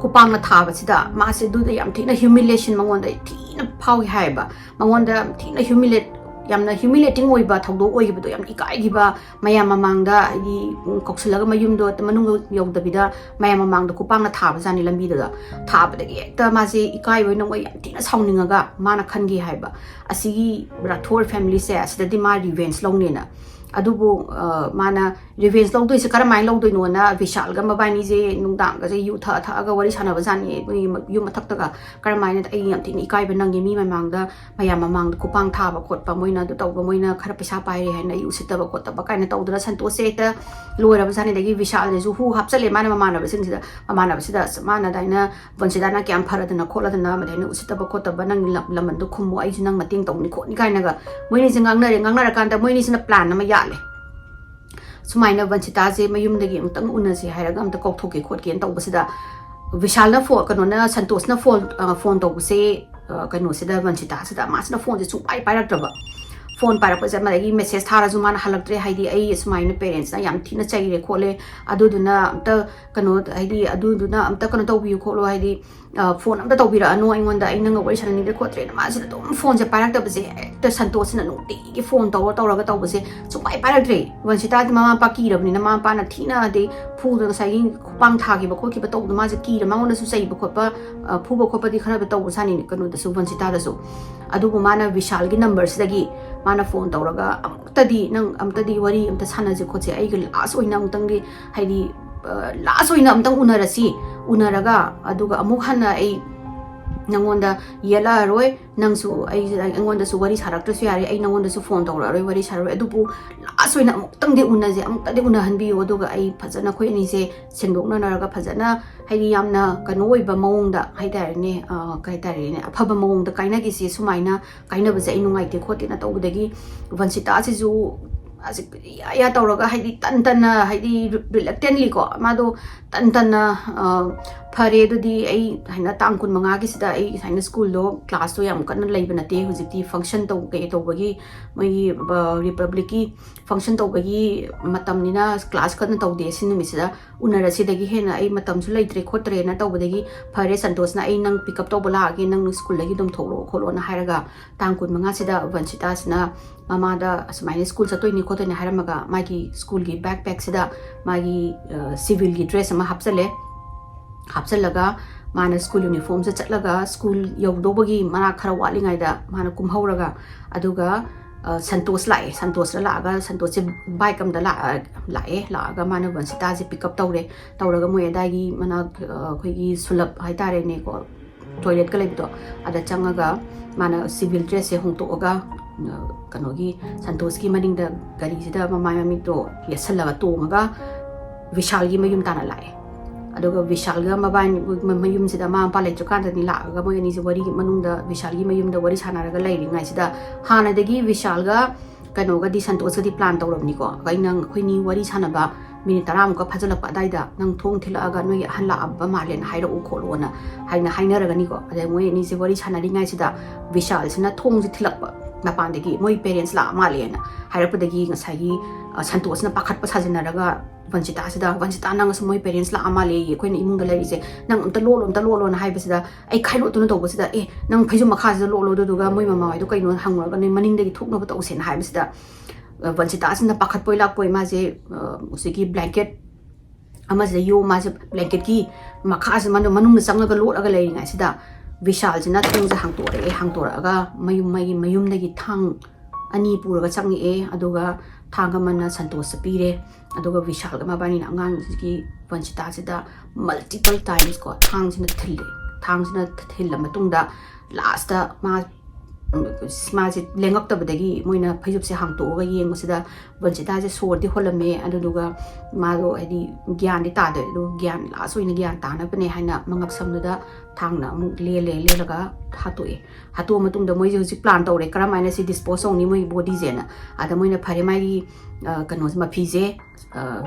kupang na thaba sida ma se du da yam thina humiliation mangonda thina phawi haiba mangonda thina yamna humiliating oiba thawdo oigiba do yam ikai giba mayam mamangda adi koksulaga mayum do manung yogdabida mayam mamangda kupang na thaba jani lambi da thaba da ekta ma se ikai oi nong yam thina sauningaga mana khangi haiba asigi Rathod family se asida di ma revenge longnena adubu mana revenge longdoi se karamai longdoi no na Vishal ga mabani je nungdang ga je yu tha ga wari sana ba jani yu mathak ta ga karamai na ai yam thini kai ba nang mi mamang da mayam mamang da kupang tha ba khot pa moina du taw ba moina khara pisa pai re haina yu sita ba khot ba kai na taw da Santosh se ta loira ba jani da gi Vishal je hu hapchale mana mamana ba sing sida mamana ba sida mana da na Vanshita na kyam phara da na khola da na ma da na usita ba khot ba nang laman du khum ai ju nang mating taw ni khot ni kai na ga moini jingang na ra kan da moini sina plan na ma sumaina Vanshita se mayum dagi amtang una se hairaga amta kokthoke khotke tawbasida Vishal na phone kano na Santosh na phone tawbase kano sida Vanshita sida masna phone je chupai pairaktraba phone pairakpa jamadagi message thara jumana halaktre haidi ai sumaina parents na yam thina chaire khole aduduna amta kano haidi aduduna amta kano tawbi kholo haidi phone amta tawbira anu aingonda ainanga wari sanani de khotre na masida dum phone je pairaktabase ta Santosh na nuti gi phone tawraga tawbase chupai pairaktre Vanshita di mama pa kirabni na mama pa na thina de phuda sai kupang thagi ba khotki ba tawdu ma je kira mangona su sai ba khotpa phuba khotpa di khara ba tawbu sani kano da su Vanshita da su adubu mana Vishal gi numbers dagi mana phone tawraga amtadi wari amta sana je khotse ai ga last oina amtang di haidi last oina amtang unaraga aduga amuk hana ai nangonda yela roi nangsu ai angonda su wari saraktra su yari ai nangonda su phone tawra roi wari saroi adubu last oina amtang de unaje amta de una hanbi aduga ai phajana khoi ani se sendokna naraga phajana haidi yamna kano oiba mawongda haidare ne afaba mawongda kaina gi se sumaina kaina ba ai nungai te khote na tawdagi Vanshita se ju या तौरगा हाइदी तन हाइदी reluctantly को मादो तन फरे दुदी आई हाइना तांग कुन मंगा की सिदा आई हाइना स्कूल लो क्लास तो याम कन्न लेब नते हुजिती फंक्शन तो के तो बगी मई रिपब्लिक की फंक्शन तो बगी मतमनिना क्लास कन्न तो दे सिन मिसिदा उनरसी दगी हेना आई मतम सु लेत्रे खोत्रे ना तो बदगी फरे संतोष ना आई नंग पिकअप तो बला आगे नंग स्कूल लगी दम थोलो खोलो ना हायरगा तांग कुन मंगा सिदा वंशिता सिना मामादा असमाइने स्कूल चतोइनी खोतोइनी हायरमगा मागी स्कूल की बैकपैक सिदा मागी सिविल की ड्रेस अमा हापचलगा माना स्कूल यूनिफॉर्म से चलगा स्कूल यौदोबगी मना खरा वालिंगाइदा माना कुमहौरगा अदुगा संतोष लागा संतोष से बाइक अमदा लागा माना वंशिता से पिकअप तौरगा मोय अदागी मना अखोइगी सुलभ हाइतारे ने को टॉयलेट का लेबदो अदा चंगागा माना सिविल ड्रेस से होंतोगा कनोगी संतोष की मनिंग गाड़ी सिदा ममाय ममितो येसलगा तोंगा विशाल की मयुम ताना लाए अदुगा विशाल गा मबान मयुम सिदा मा पा लेट्रो कांदनी लागा मोय नि वरी मनुंग दा विशाल की मयुम दा वरी सानारगा लाइरिंगाय सिदा हानादगी विशाल गा कनोगा दी संतोष दी प्लान तौरबनी को गाइ नंग खोइनी वरी सानाबा मिनिट 10 मुका फजलप अदाइदा नंग थोंग थिलागा नोय हल्ला अब मालेन हाइरो खोलोना हाइना हाइनरगनी को अदे मोय नि वरी सानारिंगाय सिदा विशाल सिना थोंग थिलप मपानदगी मोय पेरेंट्स ला मालेना हाइरपदगी ngसाई संतोष ना पाखत साजनरगा वंशिता नंग मोय पेरेंट्स ला माले कोइन इमुंग लेरिसे नंग अमता लोलो ना हाइबसिदा आई खाइलो तुन तोबसिदा ए नंग फैजु मखाज लोलो दुगा मोय ममा वाइदो कइनो हंगरगा ने मनिंगदगी थोकनब तौसेन हाइबसिदा वंशिता सिना पाखत पोय लाक पोय माजे उसिकी ब्लैंकेट अमजे यो माजे ब्लैंकेट की मखाज मनुंग चंगगा लोटगा लेरिंगासिदा विशाल सिना थोंग हांगतोरगा मयुमदगी थांग अनि पुरगा चंगे अदुगा थांग मन संतोष पीरे अदुगा विशाल गा मबानी अंगांग की वंशिता सिदा मल्टीपल टाइम्स को थांग सिना थिल मतुंगदा लास्ट मा माजे लेंगक्तबदगी मोइना फैजुप से हांगतोगा येंगसिदा वंशिता से सोरदि होलमे अदुगा मादो आदि ज्ञान दि तादे दो ज्ञान लास्ट ओइना ज्ञान तानबने हाइना मंगप समनुदा थांगना मु लेलगा हातो मतुंगदा मोइ जे प्लान तौरे करमाइना सि डिस्पोज ओंनि मोइ बॉडी जेना आदा मोइना फरे मागी कनो मफीजे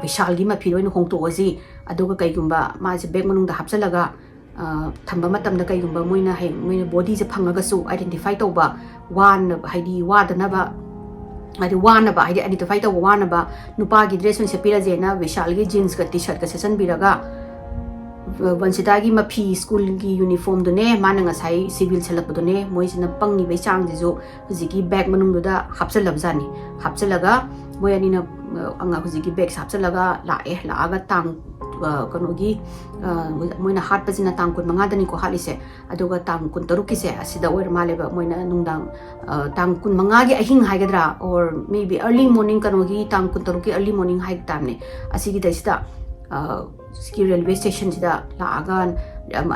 विशाल गी मफी लोइन होंगतोगसि अदुगा कइगुंबा माजे बेग मनुंगदा हापचलगा थंबा मतमदा कइगुंबा मोइना बॉडी से फंगगसु आइडेंटिफाई तौबा वान हाइदी वादनबा हाइदी आइडेंटिफाई तौबा वानबा नुपा की ड्रेस से पिराजेना विशाल की जीन्स का टी शर्ट का सेशन बिरगा वंशिता की मफी स्कूल की यूनिफॉर्म दुने माना ngसाई सिविल सेलपदुने मोइसिना पंगनि बे चांग जिजो हुजिकी बैग मनुंगदा हापचलबजानी हापचलगा मोयनिना अंगा हुजिकी बैग हापचलगा लागा तांग कनोगी मोइना हाटपजिना तांग कुन मंगादनी को हालिसे अदुगा तांग कुन तरुकिसे असिदा ओर मालेबा मोइना नुंगदांग तांग कुन मंगागी अहिंग हाइगद्रा और मे बी अर्ली मॉर्निंग कनोगी तांग कुन तरुकी अर्ली मॉर्निंग हाइग तामने असिगी दैसिदा की रेलवे स्टेशन सिदा लागा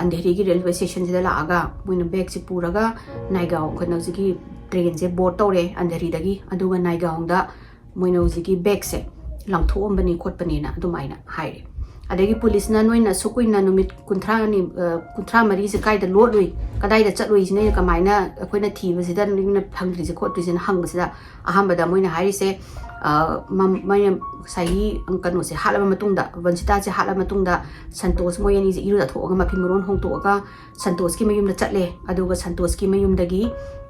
अंधेरी की रेलवे स्टेशन सिदा लागा मोइना बैग से पूरागा नाइगांव कनोगी ट्रेन से बोर्ड तौरे अंधेरीदगी अदुगा नाइगांवदा मोइना हुजिकी बैग से लंगथोअमबनी खोटपनीना अदुमाइना हाइरे अदगी पुलिस ना नोइना सुकुइना नुमित कुंथ्रा मरी से काइदा लोडुई कदाइदा चटलुइसिने कमाइना अखोइना थीबसिदा निना फंग्रिसे खोटरिसिना हंगबसिदा अहमबदा मोइना हाइरिसे मैंने सही कनो से हाल वंशिता से हाल संतोष मोयनी से इरुदा थोगा मफी मरोन होंतोगा संतोष की मयुम चले अदुगा संतोष की मयुमदगी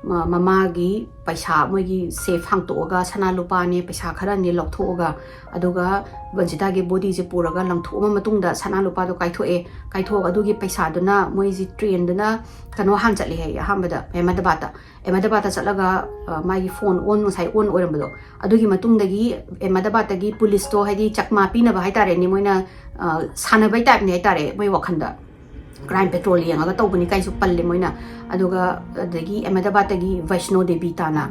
ममागी पैसा मोगी सेफ हांगतोगा सना लुपाने पैसा खरा ने लौथोगा अदुगा वंशिता की बॉडी से पूरगा लंगथोमा मतुंगदा सना लुपादो काइथोगा अदुगी पैसा दुना मोइजी ट्रेन दुना कनो हान चले है अहमदा एमदाबाद चलगा मागी फोन ऑन ngसाई ऑन ओरमबदो अदुगी मतुंगदगी एमदाबादगी पुलिस तो हाइदी चकमा पीनबा हाइतारे नि मोइना सानबाई टाइप नि हाइतारे मोइ वखंदा क्राइम पेट्रोल येंगा तौबनी काइसु पल्ले मोइना अदुगा अदगी एमदाबादगी वैष्णो देवी ताना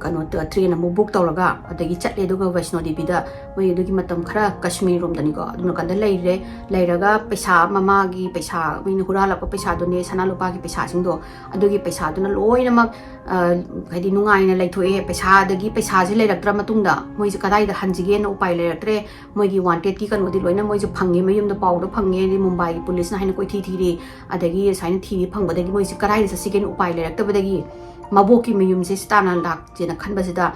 कनो ट्रेन अमु बुक तौरगा अदगी चले दुगा वैष्णो देवी दा मोइ अदगी मतम खरा कश्मीर रोमदनी को अदुना कंदा लेरगा पैसा ममागी पैसा मोइना हुरालाप पैसा दुने सना लुपागी पैसा सिंदो अदुगी पैसा दुना लोइनमक हाइदी नुंगाइना लेथोए पैसादगी पैसा से लेरक्त्रा मतुंगदा मोइसे कदाइदा हंजिगेन उपाय लेरक्त्रे मोइगी वांटेड की कनोदि लोइना मोइसे फंगे मयुमदा पाउदो फंगे दि मुंबई पुलिस ना हाइना कोइ थी अदगी साइन थी फंगबदगी मोइसे कदाइदा ससिगेन उपाय लेरक्तबदगी मबोकी मयुम से स्ताना ꯂꯥꯛꯆꯦꯅ ꯈꯟꯕꯁꯤꯗ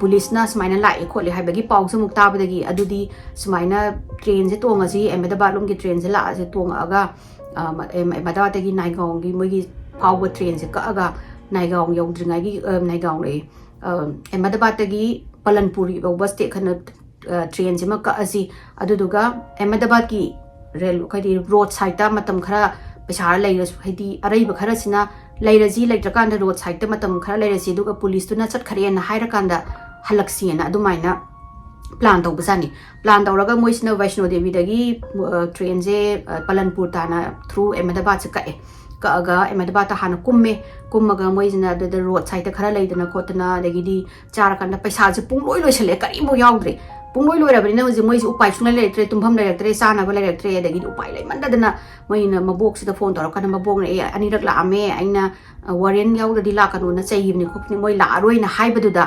ꯄꯨꯂꯤꯁꯅ ꯁꯨꯃꯥꯏꯅ ꯂꯥꯛꯑꯦ ꯈꯣꯠꯂꯦ ꯍꯥꯏꯕꯒꯤ ꯄꯥꯎꯁꯨ ꯑꯃꯨꯛ ꯇꯥꯕꯗꯒꯤ ꯑꯗꯨꯗꯤ ꯁꯨꯃꯥꯏꯅ ꯇ꯭ꯔꯦꯟꯁꯦ ꯇꯣꯡꯉꯁꯤ ꯑꯍꯃꯦꯗꯕꯥꯗ ꯂꯣꯝꯒꯤ ꯇ꯭ꯔꯦꯟꯁꯦ ꯂꯥꯛꯑꯁꯤ ꯇꯣꯡꯉꯛꯑꯒ ꯑꯍꯃꯦꯗꯕꯥꯗꯒꯤ ꯅꯥꯏꯒꯥꯎꯒꯤ ꯃꯣꯏꯒꯤ ꯐꯥꯎꯕ ꯇ꯭ꯔꯦꯟꯁꯦ ꯀꯛꯑꯒ ꯅꯥꯏꯒꯥꯎ ꯌꯧꯗ꯭ꯔꯤꯉꯩꯒꯤ ꯅꯥꯏꯒꯥꯎ ꯂꯩ ꯑꯍꯃꯦꯗꯕꯥꯗꯇꯒꯤ ꯄꯂꯟꯄꯨꯔ ꯐꯥꯎꯕ ꯁ꯭ꯇꯦꯠ ꯇ꯭ꯔꯦꯟꯁꯦ ꯑꯃ ꯀꯛꯑꯁꯤ ꯑꯗꯨꯗꯨꯒ ꯑꯍꯃꯦꯗꯕꯥꯗꯀꯤ ꯍꯥꯏꯗꯤ ꯔꯣꯗ ꯁꯥꯏꯗꯇ ꯃꯇꯝ ꯈꯔ ꯄꯩꯁꯥ ꯂꯩꯔꯁꯨ ꯍꯥꯏꯗꯤ ꯑꯔꯩꯕ ꯈꯔꯁꯤꯅ ꯂꯩꯔꯁꯤ ꯂꯩꯇ꯭ꯔꯀꯥꯟꯗ ꯔꯣꯗ ꯁꯥꯏꯗꯇ ꯃꯇꯝ ꯈꯔ ꯂꯩꯔꯁꯤ ꯑꯗꯨꯒ ꯄꯨꯂꯤꯁꯇꯨꯅ ꯆꯠꯈ꯭ꯔꯦꯅ ꯍꯥꯏꯔꯀꯥꯟꯗ ꯍꯜꯂꯛꯁꯤꯅ ꯑꯗꯨꯃꯥꯏꯅ ꯄ꯭ꯂꯥꯟ ꯇꯧꯕꯖꯥꯠꯅꯤ ꯄ꯭ꯂꯥꯟ ꯇꯧꯔꯒ ꯃꯣꯏꯁꯤꯅ ꯋꯩꯁꯅꯣ ꯗꯦꯕꯤꯗꯒꯤ ꯇ꯭ꯔꯦꯟꯁꯦ ꯄꯂꯟꯄꯨꯔ ꯇꯥꯅ ꯊ꯭ꯔꯨ ꯑꯍꯃꯦꯗꯕꯥꯗꯁꯦ ꯀꯛꯑꯒ ꯑꯍꯃꯦꯗꯕꯥꯗꯇ ꯍꯥꯟꯅ ꯀꯨꯝꯃꯒ ꯃꯣꯏꯁꯤꯅ ꯑꯗꯨꯗ ꯔꯣꯗ ꯁꯥꯏꯗꯇ ꯈꯔ ꯂꯩꯗꯅ ꯈꯣꯠꯇꯅ ꯑꯗꯒꯤꯗꯤ ꯆꯥꯔꯀꯥꯟꯗ ꯄꯩꯁꯥꯁꯦ ꯄꯨꯡꯂꯣꯏ ꯂꯣꯏꯁꯜꯂꯦ ꯀꯔꯤꯝꯐꯥꯎ ꯌꯥꯎꯗ꯭ꯔꯦ ꯄꯨꯡꯂꯣꯏ ꯂꯣꯏꯔꯕꯅꯤꯅ ꯍꯧꯖꯤꯛ ꯃꯣꯏꯁꯦ ꯎꯄꯥꯏ ꯁꯨꯡꯂꯩ ꯂꯩꯔꯛꯇ꯭ꯔꯦ ꯇꯨꯝꯐꯝ ꯂꯩꯔꯛꯇ꯭ꯔꯦ ꯆꯥꯅꯕ ꯂꯩꯔꯛꯇ꯭ꯔꯦ ꯑꯗꯒꯤꯗꯤ ꯎꯄꯥꯏ ꯂꯩꯃꯟꯗꯗꯅ ꯃꯣꯏꯅ ꯃꯕꯣꯛꯁꯤꯗ ꯐꯣꯟ ꯇꯧꯔꯀꯥꯟꯗ ꯃꯕꯣꯛꯅ ꯑꯅꯤꯔꯛ ꯂꯥꯛꯑꯝꯃꯦ ꯑꯩꯅ ꯋꯥꯔꯦꯟ ꯌꯥꯎꯗ꯭ꯔꯗꯤ ꯂꯥꯛꯀꯅꯣꯅ ꯆꯩꯈꯤꯕꯅꯤ ꯈꯣꯠꯄꯅꯤ ꯃꯣꯏ ꯂꯥꯛꯑꯔꯣꯏꯅ ꯍꯥꯏꯕꯗꯨꯗ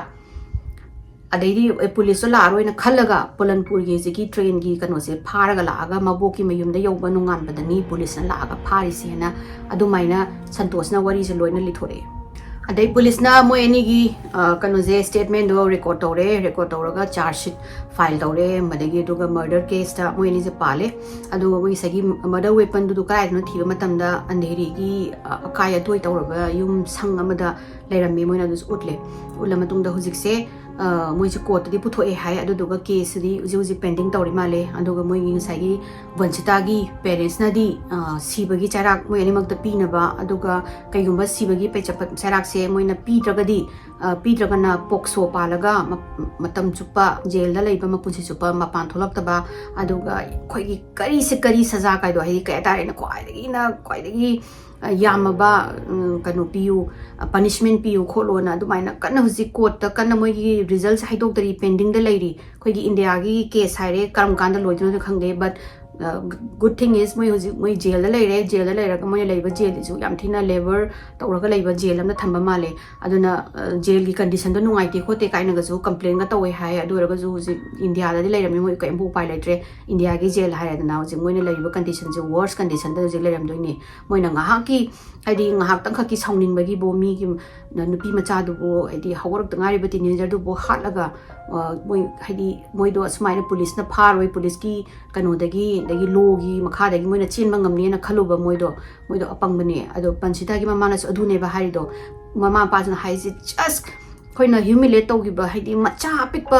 ꯑꯗꯩꯗꯤ ꯄꯨꯂꯤꯁꯇꯣ ꯂꯥꯛꯑꯔꯣꯏꯅ ꯈꯜꯂꯒ ꯄꯂꯟꯄꯨꯔꯒꯤ ꯍꯧꯖꯤꯛꯀꯤ ꯇ꯭ꯔꯦꯟꯒꯤ ꯀꯩꯅꯣꯁꯦ ꯐꯥꯔꯒ ꯂꯥꯛꯑꯒ ꯃꯕꯣꯛꯀꯤ ꯃꯌꯨꯝꯗ ꯌꯧꯕ ꯅꯣꯡꯉꯥꯟꯕꯗꯅꯤ ꯄꯨꯂꯤꯁꯅ ꯂꯥꯛꯑꯒ ꯐꯥꯔꯤꯁꯦꯅ ꯑꯗꯨꯃꯥꯏꯅ ꯁꯟꯇꯣꯁꯅ ꯋꯥꯔꯤꯁꯦ ꯂꯣꯏꯅ ꯂꯤꯊꯣꯔꯛꯑꯦ ꯑꯗꯩ ꯄꯨꯂꯤꯁꯅ ꯃꯣꯏ ꯑꯅꯤꯒꯤ ꯀꯩꯅꯣꯁꯦ ꯁ꯭ꯇꯦꯠꯃꯦꯟꯗꯣ ꯔꯦꯀꯣꯔꯗ ꯇꯧꯔꯦ ꯔꯦꯀꯣꯔꯗ ꯇꯧꯔꯒ ꯆꯥꯔꯖ ꯁꯤꯠ ꯐꯥꯏꯜ ꯇꯧꯔꯦ ꯃꯗꯒꯤ ꯑꯗꯨꯒ ꯃꯔꯗꯔ ꯀꯦꯁꯇ ꯃꯣꯏ ꯑꯅꯤꯁꯦ ꯄꯥꯜꯂꯦ ꯑꯗꯨꯒ ꯃꯣꯏ ꯉꯁꯥꯏꯒꯤ ꯃꯔꯗꯔ ꯋꯦꯄꯟꯗꯨꯗꯣ ꯀꯗꯥꯏꯗꯅꯣ ꯊꯤꯕ ꯃꯇꯝꯗ ꯑꯟꯙꯦꯔꯤꯒꯤ ꯑꯀꯥꯏ ꯑꯇꯣꯏ ꯇꯧꯔꯕ ꯌꯨꯝ ꯁꯪ ꯑꯃꯗ ꯂꯩꯔꯝꯃꯦ ꯃꯣꯏꯅ ꯑꯗꯨꯁꯨ ꯎꯠꯂ ꯃꯇꯨꯡꯗ ꯍꯧꯖꯤꯛꯁꯦ ꯃꯣꯏꯁꯦ ꯀꯣꯔꯠꯇꯗꯤ ꯄꯨꯊꯣꯛꯑꯦ ꯍꯥꯏ ꯑꯗꯨꯗꯨꯒ ꯀꯦꯁꯁꯤꯗꯤ ꯍꯧꯖꯤꯛ ꯄꯦꯟꯗꯤꯡ ꯇꯧꯔꯤ ꯃꯥꯜꯂꯦ ꯑꯗꯨꯒ ꯃꯣꯏꯒꯤ ꯉꯁꯥꯏꯒꯤ ꯚꯟꯁꯤꯇꯥꯒꯤ ꯄꯦꯔꯦꯟꯁꯅꯗꯤ ꯁꯤꯕꯒꯤ ꯆꯩꯔꯥꯛ ꯃꯣꯏ ꯑꯅꯤꯃꯛꯇ ꯄꯤꯅꯕ ꯑꯗꯨꯒ ꯀꯩꯒꯨꯝꯕ ꯁꯤꯕꯒꯤ ꯆꯩꯔꯥꯛꯁꯦ ꯃꯣꯏꯅ ꯄꯤꯗ꯭ꯔꯒꯅ ꯄꯣꯛꯁꯣ ꯄꯥꯜꯂꯒ ꯃꯇꯝ ꯆꯨꯞꯄ ꯖꯦꯜꯗ ꯂꯩꯕ ꯃꯄꯨꯟꯁꯤ ꯆꯨꯞꯄ ꯃꯄꯥꯟ ꯊꯣꯛꯂꯛꯇꯕ ꯑꯗꯨꯒ ꯑꯩꯈꯣꯏꯒꯤ ꯀꯔꯤ ꯁꯖꯥ ꯀꯥꯏꯗꯣ ꯍꯥꯏꯗꯤ ꯀꯩ ꯍꯥꯏꯇꯥꯔꯦꯅꯦ ꯈ꯭ꯋꯥꯏꯗꯒꯤ ꯌꯥꯝꯃꯕ ꯀꯩꯅꯣ ꯄꯤꯌꯨ ꯄꯅꯤꯁꯃꯦꯟ ꯄꯤꯌꯨ ꯈꯣꯠꯂꯣꯅ ꯑꯗꯨꯃꯥꯏꯅ ꯀꯟꯅ ꯍꯧꯖꯤꯛ ꯀꯣꯔꯠꯇ ꯀꯟꯅ ꯃꯣꯏꯒꯤ ꯔꯤꯖꯜꯠꯁꯦ ꯍꯥꯏꯗꯣꯛꯇꯔꯤ ꯄꯦꯟꯗꯤꯡꯗ ꯂꯩꯔꯤ ꯑꯩꯈꯣꯏꯒꯤ ꯏꯟꯗꯤꯌꯥꯒꯤ ꯀꯦꯁ ꯍꯥꯏꯔꯦ ꯀꯔꯝ ꯀꯥꯟꯗ ꯂꯣꯏꯗꯣꯏꯅꯣ ꯈꯪꯗꯦ ꯕꯠ good thing is ꯃꯣꯏ ꯍꯧꯖꯤꯛ ꯃꯣꯏ ꯖꯦꯜꯗ ꯂꯩꯔꯒ ꯃꯣꯏꯅ ꯂꯩꯕ ꯖꯦꯜꯁꯤꯁꯨ ꯌꯥꯝ ꯊꯤꯅ ꯂꯦꯕꯔ ꯇꯧꯔꯒ ꯂꯩꯕ ꯖꯦꯜ ꯑꯃꯗ ꯊꯝꯕ ꯃꯥꯜꯂꯦ ꯑꯗꯨꯅ ꯖꯦꯜꯒꯤ ꯀꯟꯗꯤꯁꯟꯗꯣ ꯅꯨꯡꯉꯥꯏꯇꯦ ꯈꯣꯠꯇꯦ ꯀꯥꯏꯅꯒꯁꯨ ꯀꯝꯄ꯭ꯂꯦꯟꯒ ꯇꯧꯋꯦ ꯍꯥꯏ ꯑꯗꯨ ꯑꯣꯏꯔꯒꯁꯨ ꯍꯧꯖꯤꯛ ꯏꯟꯗꯤꯌꯥꯗꯗꯤ ꯂꯩꯔꯝꯃꯤ ꯃꯣꯏ ꯀꯔꯤꯝꯐꯥꯎ ꯎꯄꯥꯏ ꯂꯩꯇ꯭ꯔꯦ ꯏꯟꯗꯤꯌꯥꯒꯤ ꯖꯦꯜ ꯍꯥꯏꯔꯦꯗꯅ ꯍꯧꯖꯤꯛ ꯃꯣꯏꯅ ꯂꯩꯔꯤꯕ ꯀꯟꯗꯤꯁꯟꯁꯦ ꯋꯔꯁ ꯀꯟꯗꯤꯁꯟꯗ ꯍꯧꯖꯤꯛ ꯂꯩꯔꯝꯗꯣꯏꯅꯤ ꯃꯣꯏꯅ ꯉꯥꯏꯍꯥꯛꯀꯤ ꯍꯥꯏꯗꯤ ꯉꯥꯏꯍꯥꯛꯇꯪꯈꯛꯀꯤ ꯁꯥꯎꯅꯤꯡꯕꯒꯤꯕꯨ ꯃꯤꯒꯤ ꯅꯨꯄꯤ ꯃꯆꯥꯗꯨꯕꯨ ꯍꯥꯏꯗꯤ ꯍꯧꯒꯠꯂꯛꯇ ꯉꯥꯏꯔꯤꯕ ꯇꯤꯅꯦꯖꯔꯗꯨꯕꯨ ꯍꯥꯠꯂꯒ ꯃꯣꯏ ꯍꯥꯏꯗꯤ ꯃꯣꯏꯗꯣ ꯑꯁꯨꯃꯥꯏꯅ ꯄꯨꯂꯤꯁꯅ ꯐꯥꯔꯣꯏ ꯄꯨꯂꯤꯁꯀꯤ ꯀꯩꯅꯣꯗꯒꯤ ꯑꯗꯒꯤ ꯂꯣꯒꯤ ꯃꯈꯥꯗꯒꯤ ꯃꯣꯏꯅ ꯆꯦꯟꯕ ꯉꯝꯅꯦꯅ ꯈꯜꯂꯨꯕ ꯃꯣꯏꯗꯣ ꯑꯄꯪꯕꯅꯦ ꯑꯗꯣ ꯄꯟꯁꯤꯇꯥꯒꯤ ꯃꯃꯥꯅꯁꯨ ꯑꯗꯨꯅꯦꯕ ꯍꯥꯏꯔꯤꯗꯣ ꯃꯃꯥ ꯃꯄꯥꯁꯤꯅ ꯍꯥꯏꯁꯦ ꯖꯁ ꯑꯩꯈꯣꯏꯅ ꯍ꯭ꯌꯨꯃꯤꯂꯦꯠ ꯇꯧꯈꯤꯕ ꯍꯥꯏꯗꯤ ꯃꯆꯥ ꯑꯄꯤꯛꯄ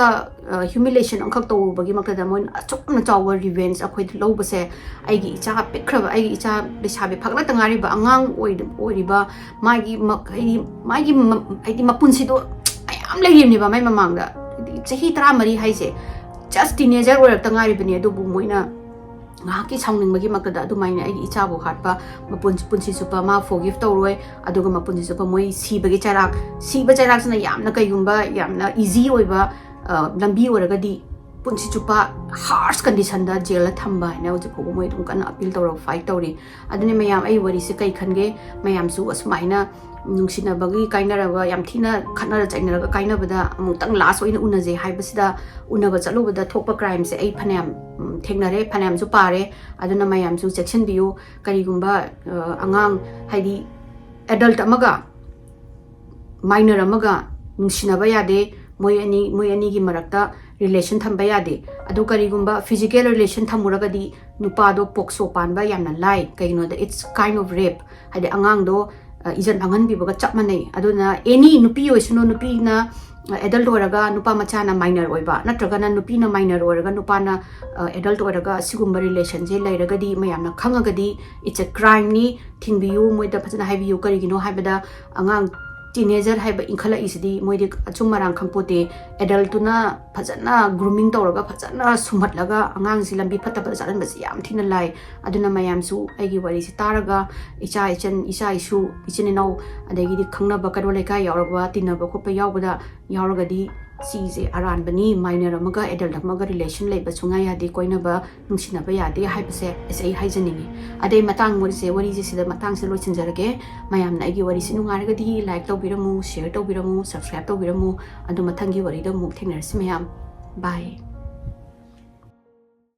ꯍ꯭ꯌꯨꯃꯤꯂꯦꯁꯟ ꯑꯃꯈꯛ ꯇꯧꯕꯒꯤꯃꯛꯇꯗ ꯃꯣꯏꯅ ꯑꯆꯧꯅ ꯆꯥꯎꯕ ꯔꯤꯚꯦꯟꯁ ꯑꯩꯈꯣꯏꯗ ꯂꯧꯕꯁꯦ ꯑꯩꯒꯤ ꯏꯆꯥ ꯄꯤꯛꯈ꯭ꯔꯕ ꯑꯩꯒꯤ ꯏꯆꯥ ꯂꯩꯁꯥꯕꯤ ꯐꯒꯠꯂꯛꯇ ꯉꯥꯏꯔꯤꯕ ꯑꯉꯥꯡ ꯑꯣꯏꯔꯤꯕ ꯍꯥꯏꯗꯤ ꯃꯄꯨꯟꯁꯤꯗꯣ ꯃꯌꯥꯝ ꯂꯩꯔꯤꯕꯅꯦꯕ ꯃꯥꯏ ꯃꯃꯥꯡꯗ ꯍꯥꯏꯗꯤ ꯆꯍꯤ 13 ꯍꯥꯏꯁꯦ ꯖꯁ ꯇꯤꯅꯦꯖꯔ ꯑꯣꯏꯔꯛꯇ ꯉꯥꯏꯔꯤꯕꯅꯤ ꯑꯗꯨꯕꯨ ꯃꯣꯏꯅ ꯉꯥꯏꯍꯥꯛꯀꯤ ꯁꯥꯎꯅꯤꯡꯕꯒꯤꯃꯛꯇꯗ ꯑꯗꯨꯃꯥꯏꯅ ꯑꯩꯒꯤ ꯏꯆꯥꯕꯨ ꯍꯥꯠꯄ ꯄꯨꯟꯁꯤ ꯆꯨꯞꯄ ꯃꯥ ꯐꯣꯔꯒꯤꯐ ꯇꯧꯔꯣꯏ ꯑꯗꯨꯒ ꯃꯄꯨꯟꯁꯤ ꯆꯨꯞꯄ ꯃꯣꯏ ꯁꯤꯕꯒꯤ ꯆꯩꯔꯥꯛꯁꯤꯅ ꯌꯥꯝꯅ ꯀꯩꯒꯨꯝꯕ ꯌꯥꯝꯅ ꯏꯖꯤ ꯑꯣꯏꯕ ꯂꯝꯕꯤ ꯑꯣꯏꯔꯒꯗꯤ ꯄꯨꯟꯁꯤ ꯆꯨꯞꯄ ꯍꯥꯔꯁ ꯀꯟꯗꯤꯁꯟꯗ ꯖꯦꯜꯗ ꯊꯝꯕ ꯍꯥꯏꯅ ꯍꯧꯖꯤꯛ ꯐꯥꯎꯕ ꯃꯣꯏ ꯑꯗꯨꯝ ꯀꯟꯅ ꯑꯄꯤꯜ ꯇꯧꯔꯒ ꯐꯥꯏꯠ ꯇꯧꯔꯤ ꯑꯗꯨꯅ ꯃꯌꯥꯝ ꯑꯩ ꯋꯥꯔꯤꯁꯦ ꯀꯩ ꯈꯟꯒꯦ ꯃꯌꯥꯝꯁꯨ ꯑꯁꯨꯃꯥꯏꯅ ꯅꯨꯡꯁꯤꯅꯕꯒꯤ ꯀꯥꯏꯅꯔꯕ ꯌꯥꯝ ꯊꯤꯅ ꯈꯠꯅꯔ ꯆꯩꯅꯔꯒ ꯀꯥꯏꯅꯕꯗ ꯑꯃꯨꯛꯇꯪ ꯂꯥꯁ ꯑꯣꯏꯅ ꯎꯅꯖꯦ ꯍꯥꯏꯕꯁꯤꯗ ꯎꯅꯕ ꯆꯠꯂꯨꯕꯗ ꯊꯣꯛꯄ ꯀ꯭ꯔꯥꯏꯝꯁꯦ ꯑꯩ ꯐꯅꯌꯥꯝ ꯊꯦꯡꯅꯔꯦ ꯐꯅꯌꯥꯝꯁꯨ ꯄꯥꯔꯦ ꯑꯗꯨꯅ ꯃꯌꯥꯝꯁꯨ ꯆꯦꯛꯁꯤꯟꯕꯤꯌꯨ ꯀꯔꯤꯒꯨꯝꯕ ꯑꯉꯥꯡ ꯍꯥꯏꯗꯤ ꯑꯦꯗꯜꯠ ꯑꯃꯒ ꯃꯥꯏꯅꯔ ꯑꯃꯒ ꯅꯨꯡꯁꯤꯅꯕ ꯌꯥꯗꯦ ꯃꯣꯏ ꯑꯅꯤꯒꯤ ꯃꯔꯛꯇ ꯔꯤꯂꯦꯁꯟ ꯊꯝꯕ ꯌꯥꯗꯦ ꯑꯗꯣ ꯀꯔꯤꯒꯨꯝꯕ ꯐꯤꯖꯤꯀꯦꯜ ꯔꯤꯂꯦꯁꯟ ꯊꯝꯃꯨꯔꯒꯗꯤ ꯅꯨꯄꯥꯗꯣ ꯄꯣꯛꯁꯣ ꯄꯥꯟꯕ ꯌꯥꯝꯅ ꯂꯥꯏ ꯀꯩꯒꯤꯅꯣꯗ ꯏꯠꯁ ꯀꯥꯏꯟ ꯑꯣꯐ ꯔꯦꯞ ꯍꯥꯏꯗꯤ ꯑꯉꯥꯡꯗꯣ ꯏꯖꯠ ꯃꯥꯡꯍꯟꯕꯤꯕꯒ ꯆꯞ ꯃꯥꯟꯅꯩ ꯑꯗꯨꯅ ꯑꯦꯅꯤ ꯅꯨꯄꯤ ꯑꯣꯏꯁꯅꯨ ꯅꯨꯄꯤꯅ ꯑꯦꯗꯜꯠ ꯑꯣꯏꯔꯒ ꯅꯨꯄꯥ ꯃꯆꯥꯅ ꯃꯥꯏꯅꯔ ꯑꯣꯏꯕ ꯅꯠꯇ꯭ꯔꯒꯅ ꯅꯨꯄꯤꯅ ꯃꯥꯏꯅꯔ ꯑꯣꯏꯔꯒ ꯅꯨꯄꯥꯅ ꯑꯦꯗꯜꯠ ꯑꯣꯏꯔꯒ ꯑꯁꯤꯒꯨꯝꯕ ꯔꯤꯂꯦꯁꯟꯁꯦ ꯂꯩꯔꯒꯗꯤ ꯃꯌꯥꯝꯅ ꯈꯪꯉꯒꯗꯤ ꯏꯠꯁ ꯑ ꯀ꯭ꯔꯥꯏꯝꯅꯤ ꯊꯤꯡꯕꯤꯌꯨ ꯃꯣꯏꯗ ꯐꯖꯅ ꯍꯥꯏꯕꯤꯌꯨ ꯀꯔꯤꯒꯤꯅꯣ ꯍꯥꯏꯕꯗ ꯑꯉꯥꯡ ꯇꯤꯅꯦꯖꯔ ꯍꯥꯏꯕ ꯏꯟꯈꯠꯂꯛꯏꯁꯤꯗꯤ ꯃꯣꯏꯗꯤ ꯑꯆꯨꯝ ꯃꯔꯥꯡ ꯈꯪꯄꯣꯠꯇꯦ ꯑꯦꯗꯜꯇꯨꯅ ꯐꯖꯅ ꯒ꯭ꯔꯨꯃꯤꯡ ꯇꯧꯔꯒ ꯐꯖꯅ ꯁꯨꯝꯍꯠꯂꯒ ꯑꯉꯥꯡꯁꯤ ꯂꯝꯕꯤ ꯐꯠꯇꯕꯗ ꯆꯠꯍꯟꯕꯁꯤ ꯌꯥꯝ ꯊꯤꯅ ꯂꯥꯏ ꯑꯗꯨꯅ ꯃꯌꯥꯝꯁꯨ ꯑꯩꯒꯤ ꯋꯥꯔꯤꯁꯤ ꯇꯥꯔꯒ ꯏꯆꯥ ꯏꯁꯨ ꯏꯆꯤꯟ ꯏꯅꯥꯎ ꯑꯗꯒꯤꯗꯤ ꯈꯪꯅꯕ ꯀꯩꯔꯣꯜ ꯂꯩꯀꯥꯏ ꯌꯥꯎꯔꯕ ꯇꯤꯟꯅꯕ ꯈꯣꯠꯄ ꯌꯥꯎꯔꯒꯗꯤ ꯁꯤꯁꯦ ꯑꯔꯥꯟꯕꯅꯤ ꯃꯥꯏꯅꯔ ꯑꯃꯒ ꯑꯦꯗꯜꯠ ꯑꯃꯒ ꯔꯤꯂꯦꯁꯟ ꯂꯩꯕ ꯁꯨꯡꯌꯥ ꯌꯥꯗꯦ ꯀꯣꯏꯅꯕ ꯅꯨꯡꯁꯤꯅꯕ ꯌꯥꯗꯦ ꯍꯥꯏꯕꯁꯦ ꯑꯩ ꯍꯥꯏꯖꯅꯤꯡꯉꯤ ꯑꯗꯩ ꯋꯥꯔꯤꯁꯦ ꯁꯤꯗ ꯃꯇꯥꯡꯁꯤꯗ ꯂꯣꯏꯁꯤꯟꯖꯔꯒꯦ ꯃꯌꯥꯝꯅ ꯑꯩꯒꯤ ꯋꯥꯔꯤꯁꯤ ꯅꯨꯡꯉꯥꯏꯔꯒꯗꯤ ꯂꯥꯏꯛ ꯇꯧꯕꯤꯔꯝꯃꯨ ꯁꯦꯌꯔ ꯇꯧꯕꯤꯔꯝꯃꯨ ꯁꯕꯁꯀ꯭ꯔꯥꯏꯕ ꯇꯧꯕꯤꯔꯝꯃꯨ ꯑꯗꯨ ꯃꯊꯪꯒꯤ ꯋꯥꯔꯤꯗ ꯑꯃꯨꯛ ꯊꯦꯡꯅꯔꯁꯤ ꯃꯌꯥꯝ ꯕꯥꯏ